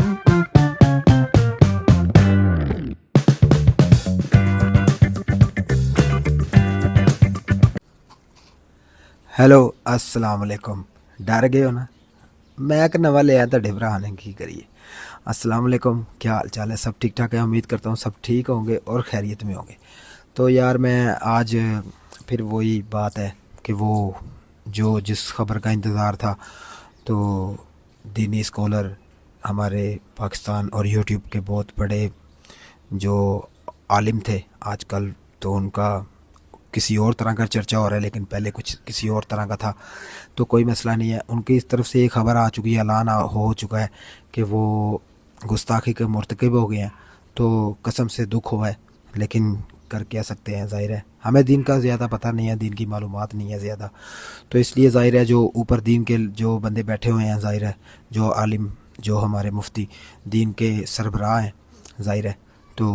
Hello अस्सलाम वालेकुम। डर गए हो ना? मैं एक नवा ले आया था ढिबरा आने की करिए। अस्सलाम वालेकुम, क्या हाल चाल है? सब ठीक ठाक है? उम्मीद करता हूँ सब ठीक होंगे और खैरियत में होंगे। तो यार मैं आज फिर वही बात है कि वो जो जिस खबर का इंतज़ार था, तो दीनी स्कॉलर हमारे पाकिस्तान और यूट्यूब के बहुत बड़े जो आलिम थे आजकल, तो उनका किसी और तरह का चर्चा हो रहा है, लेकिन पहले कुछ किसी और तरह का था। तो कोई मसला नहीं है, उनकी इस तरफ से एक खबर आ चुकी है, ऐलान हो चुका है कि वो गुस्ताखी के मुर्तकब हो गए हैं। तो कसम से दुख हुआ है, लेकिन कर क्या सकते हैं। ज़ाहिर है हमें दीन का ज़्यादा पता नहीं है, दीन की मालूमात नहीं है ज़्यादा, तो इसलिए ज़ाहिर है जो ऊपर दीन के जो बंदे बैठे हुए हैं, ज़ाहिर है जो आलिम, जो हमारे मुफ्ती दीन के सरबराह हैं, ज़ाहिर है तो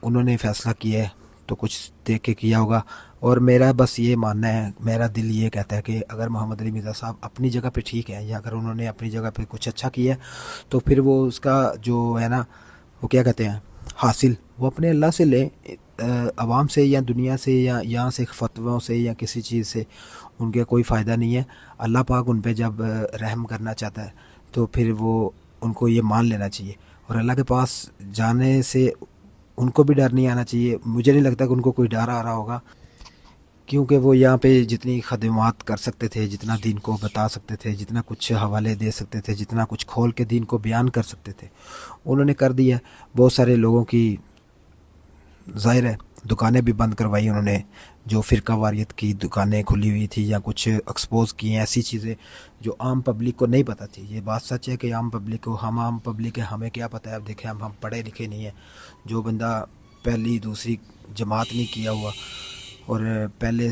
उन्होंने फ़ैसला किया है, तो कुछ देख के किया होगा। और मेरा बस ये मानना है, मेरा दिल ये कहता है कि अगर मोहम्मद अली मिर्ज़ा साहब अपनी जगह पे ठीक है, या अगर उन्होंने अपनी जगह पे कुछ अच्छा किया है, तो फिर वो उसका जो है ना, वो क्या कहते हैं, हासिल वो अपने अल्लाह से लें। आवाम से या दुनिया से या यहाँ से फतवों से या किसी चीज़ से उनके कोई फ़ायदा नहीं है। अल्लाह पाक उन पे जब रहम करना चाहता है, तो फिर वो उनको ये मान लेना चाहिए। और अल्लाह के पास जाने से उनको भी डर नहीं आना चाहिए। मुझे नहीं लगता कि उनको कोई डर आ रहा होगा, क्योंकि वो यहाँ पे जितनी खदमात कर सकते थे, जितना दीन को बता सकते थे, जितना कुछ हवाले दे सकते थे, जितना कुछ खोल के दीन को बयान कर सकते थे, उन्होंने कर दिया। बहुत सारे लोगों की ज़ाहिर है दुकानें भी बंद करवाई उन्होंने, जो फ़िरका वारियत की दुकानें खुली हुई थी, या कुछ एक्सपोज़ की हैं ऐसी चीज़ें जो आम पब्लिक को नहीं पता थी। ये बात सच है कि आम पब्लिक को, हम आम पब्लिक है, हमें क्या पता है। अब देखें, हम पढ़े लिखे नहीं हैं। जो बंदा पहली दूसरी जमात नहीं किया हुआ, और पहले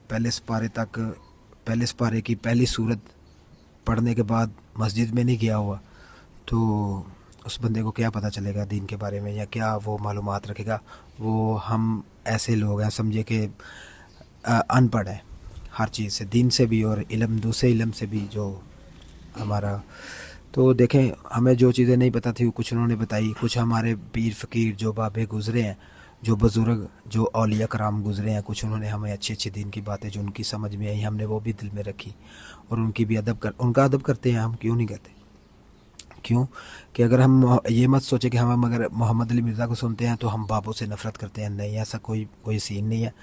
पहले सपारे तक, पहले सपारे की पहली सूरत पढ़ने के बाद मस्जिद में नहीं गया हुआ, तो उस बंदे को क्या पता चलेगा दीन के बारे में, या क्या वो मालूमात रखेगा। वो हम ऐसे लोग हैं, समझे कि अनपढ़ है हर चीज़ से, दीन से भी और इल्म, दूसरे इल्म से भी जो हमारा। तो देखें, हमें जो चीज़ें नहीं पता थी वो कुछ उन्होंने बताई। कुछ हमारे पीर फ़कीर जो बाबे गुज़रे हैं, जो बुज़ुर्ग, जो औलिया कराम गुज़रे हैं, कुछ उन्होंने हमें अच्छी अच्छी दीन की बातें जो उनकी समझ में आई, हमने वो भी दिल में रखी। और उनकी भी उनका अदब करते हैं हम, क्यों नहीं कहते। क्यों कि अगर हम ये मत सोचें कि हम अगर मोहम्मद अली मिर्ज़ा को सुनते हैं तो हम बाबों से नफ़रत करते हैं। नहीं, ऐसा कोई कोई सीन नहीं है।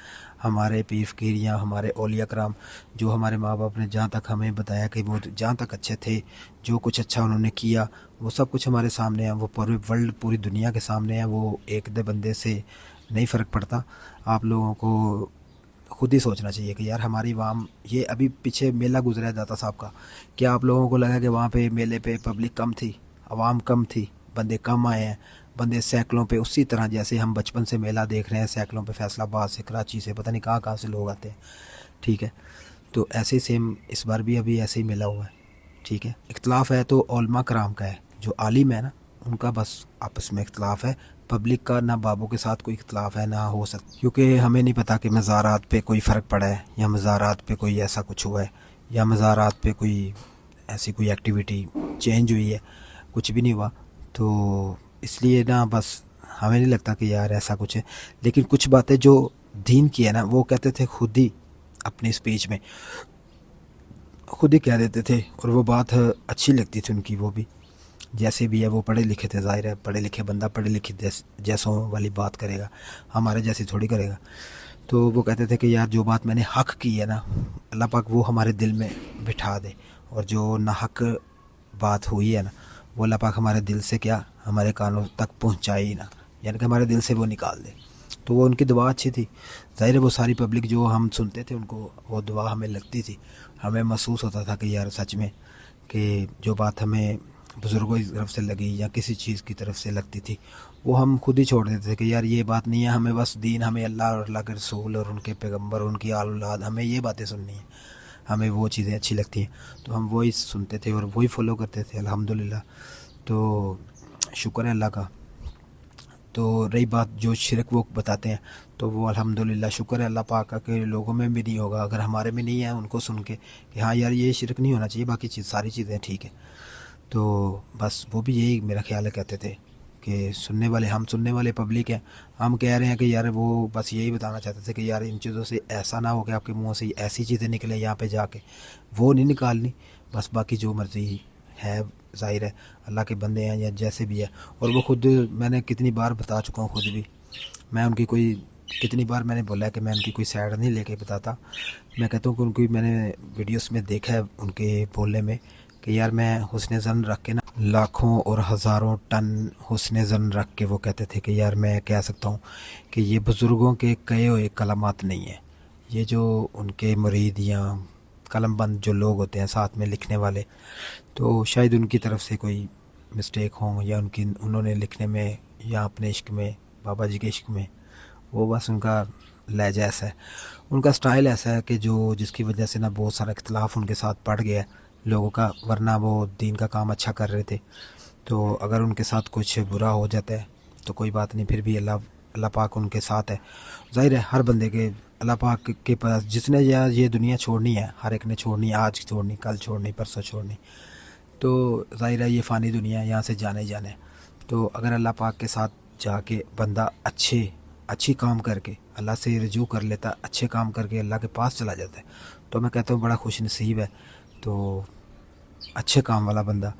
हमारे पीर फ़कीर या हमारे औलिया कराम, जो हमारे माँ बाप ने जहाँ तक हमें बताया कि वो जहाँ तक अच्छे थे, जो कुछ अच्छा उन्होंने किया, वो सब कुछ हमारे सामने है। वो पूरे वर्ल्ड, पूरी दुनिया के सामने है। वो एक दो बंदे से नहीं फ़र्क पड़ता। आप लोगों को खुद ही सोचना चाहिए कि यार हमारी वाम, ये अभी पीछे मेला गुजरा है दाता साहब का, क्या आप लोगों को लगा कि वहाँ पे मेले पे पब्लिक कम थी, आवाम कम थी, बंदे कम आए हैं? बंदे सैकड़ों पे, उसी तरह जैसे हम बचपन से मेला देख रहे हैं, सैकड़ों पे फैसलाबाद से, कराची से, पता नहीं कहाँ कहाँ से लोग आते हैं। ठीक है, तो ऐसे ही सेम इस बार भी अभी ऐसे ही मिला हुआ है। ठीक है, इख्तलाफ है तो उलमा कराम का है, जो आलिम है ना, उनका बस आपस में इख्तलाफ है। पब्लिक का ना बाबों के साथ कोई इख्तलाफ है, ना हो सकता, क्योंकि हमें नहीं पता कि मज़ारात पे कोई फ़र्क पड़ा है, या मज़ारात पे कोई ऐसा कुछ हुआ है, या मज़ारात पे कोई ऐसी कोई एक्टिविटी चेंज हुई है। कुछ भी नहीं हुआ। तो इसलिए ना बस हमें नहीं लगता कि यार ऐसा कुछ है। लेकिन कुछ बातें जो दीन की है ना, वो कहते थे खुद ही अपनी स्पीच में, खुद ही कह देते थे, और वो बात अच्छी लगती थी उनकी। वो भी जैसे भी है, वो पढ़े लिखे थे, ज़ाहिर है पढ़े लिखे बंदा पढ़े लिखे जैसों वाली बात करेगा, हमारे जैसी थोड़ी करेगा। तो वो कहते थे कि यार जो बात मैंने हक़ की है ना, अल्लाह पाक वो हमारे दिल में बिठा दे, और जो ना हक़ बात हुई है ना, वो अल्लाह पाक हमारे दिल से क्या, हमारे कानों तक पहुँचाए ही ना, यानी कि हमारे दिल से वो निकाल दे। तो वो उनकी दुआ अच्छी थी। ज़ाहिर है वो सारी पब्लिक जो हम सुनते थे उनको, वो दुआ हमें लगती थी। हमें महसूस होता था कि यार सच में, कि जो बात हमें बुज़ुर्गों की तरफ से लगी या किसी चीज़ की तरफ से लगती थी, वो हम खुद ही छोड़ देते थे कि यार ये बात नहीं है, हमें बस दीन, हमें अल्लाह और अल्लाह के रसूल और उनके पैगंबर, उनकी आल औलाद, हमें ये बातें सुननी है, हमें वो चीज़ें अच्छी लगती हैं। तो हम वही सुनते थे और वही फॉलो करते थे, अल्हम्दुलिल्लाह। तो शुक्र है अल्लाह का। तो रही बात जो शिरक वो बताते हैं, तो वो अल्हम्दुलिल्लाह शुक्र है अल्लाह पाक का कि लोगों में भी नहीं होगा। अगर हमारे में नहीं है, उनको सुन के कि हाँ यार ये शिरक नहीं होना चाहिए, बाकी चीज़ सारी चीज़ें ठीक है। تو بس وہ بھی یہی میرا خیال ہے کہتے تھے کہ سننے والے ہم سننے والے پبلک ہیں، ہم کہہ رہے ہیں کہ یار وہ بس یہی بتانا چاہتے تھے کہ یار ان چیزوں سے ایسا نہ ہو کہ آپ کے منہ سے ایسی چیزیں نکلیں یہاں پہ جا کے، وہ نہیں نکالنی، بس باقی جو مرضی ہے ظاہر ہے اللہ کے بندے ہیں یا جیسے بھی ہے۔ اور وہ خود میں نے کتنی بار بتا چکا ہوں، خود بھی میں ان کی کوئی کتنی بار میں نے بولا ہے کہ میں ان کی کوئی سائڈ نہیں لے کے بتاتا، میں کہتا ہوں کہ ان کی میں نے ویڈیوز میں دیکھا ہے ان کے بولنے میں کہ یار میں حسن زن رکھ کے نا لاکھوں اور ہزاروں ٹن حسن زن رکھ کے وہ کہتے تھے کہ یار میں کہہ سکتا ہوں کہ یہ بزرگوں کے کہے ہوئے کلمات نہیں ہیں، یہ جو ان کے مرید یا قلم بند جو لوگ ہوتے ہیں ساتھ میں لکھنے والے، تو شاید ان کی طرف سے کوئی مسٹیک ہوں یا انہوں نے لکھنے میں یا اپنے عشق میں بابا جی کے عشق میں وہ بس ان کا لہجہ ایسا ہے، ان کا سٹائل ایسا ہے کہ جس کی وجہ سے نا بہت سارا اختلاف ان کے ساتھ پڑ گیا ہے لوگوں کا، ورنہ وہ دین کا کام اچھا کر رہے تھے۔ تو اگر ان کے ساتھ کچھ برا ہو جاتا ہے تو کوئی بات نہیں، پھر بھی اللہ پاک ان کے ساتھ ہے۔ ظاہر ہے ہر بندے کے اللہ پاک کے پاس جس نے یہ دنیا چھوڑنی ہے ہر ایک نے چھوڑنی ہے، آج چھوڑنی، کل چھوڑنی، پرسوں چھوڑنی، تو ظاہر ہے یہ فانی دنیا ہے، یہاں سے جانے جانے۔ تو اگر اللہ پاک کے ساتھ جا کے بندہ اچھی کام کر کے اللہ سے رجوع کر لیتا، اچھے کام کر کے اللہ کے پاس چلا جاتا ہے، تو میں کہتا ہوں بڑا خوش نصیب ہے۔ تو اچھے کام والا بندہ،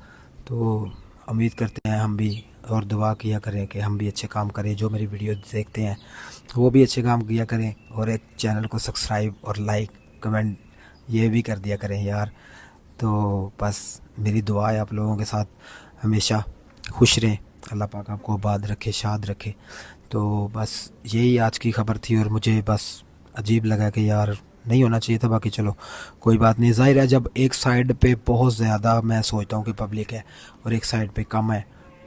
تو امید کرتے ہیں ہم بھی اور دعا کیا کریں کہ ہم بھی اچھے کام کریں، جو میری ویڈیو دیکھتے ہیں وہ بھی اچھے کام کیا کریں، اور ایک چینل کو سبسکرائب اور لائک کمنٹ یہ بھی کر دیا کریں یار۔ تو بس میری دعا ہے آپ لوگوں کے ساتھ، ہمیشہ خوش رہیں، اللہ پاک آپ کو آباد رکھے، شاد رکھے۔ تو بس یہی آج کی خبر تھی، اور مجھے بس عجیب لگا کہ یار نہیں ہونا چاہیے تھا، باقی چلو کوئی بات نہیں۔ ظاہر ہے جب ایک سائڈ پہ بہت زیادہ میں سوچتا ہوں کہ پبلک ہے اور ایک سائڈ پہ کم ہے،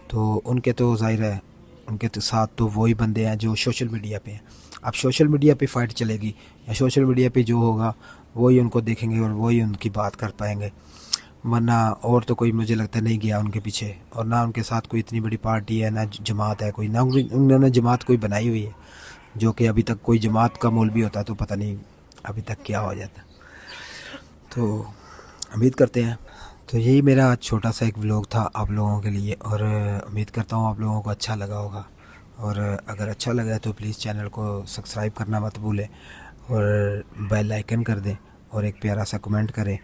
تو ان کے تو ظاہر ہے ان کے ساتھ تو وہی بندے ہیں جو سوشل میڈیا پہ ہیں۔ اب سوشل میڈیا پہ فائٹ چلے گی یا سوشل میڈیا پہ جو ہوگا وہی ان کو دیکھیں گے اور وہی ان کی بات کر پائیں گے، ورنہ اور تو کوئی مجھے لگتا ہے نہیں گیا ان کے پیچھے، اور نہ ان کے ساتھ کوئی اتنی بڑی پارٹی ہے، نہ جماعت ہے کوئی، نہ انہوں نے جماعت کوئی بنائی ہوئی ہے، جو کہ ابھی تک کوئی جماعت کا مولوی ہوتا تو پتہ نہیں ابھی تک کیا ہو جاتا۔ تو امید کرتے ہیں، تو یہی میرا چھوٹا سا ایک ولاگ تھا آپ لوگوں کے لیے، اور امید کرتا ہوں آپ لوگوں کو اچھا لگا ہوگا، اور اگر اچھا لگا ہے تو پلیز چینل کو سبسکرائب کرنا مت بھولیں اور بیل آئیکن کر دیں اور ایک پیارا سا کمنٹ کریں۔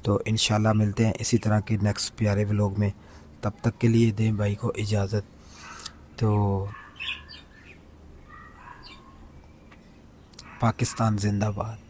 تو انشاءاللہ ملتے ہیں اسی طرح کے نیکسٹ پیارے ولاگ میں، تب تک کے لیے دیں بھائی کو اجازت۔ تو پاکستان زندہ باد۔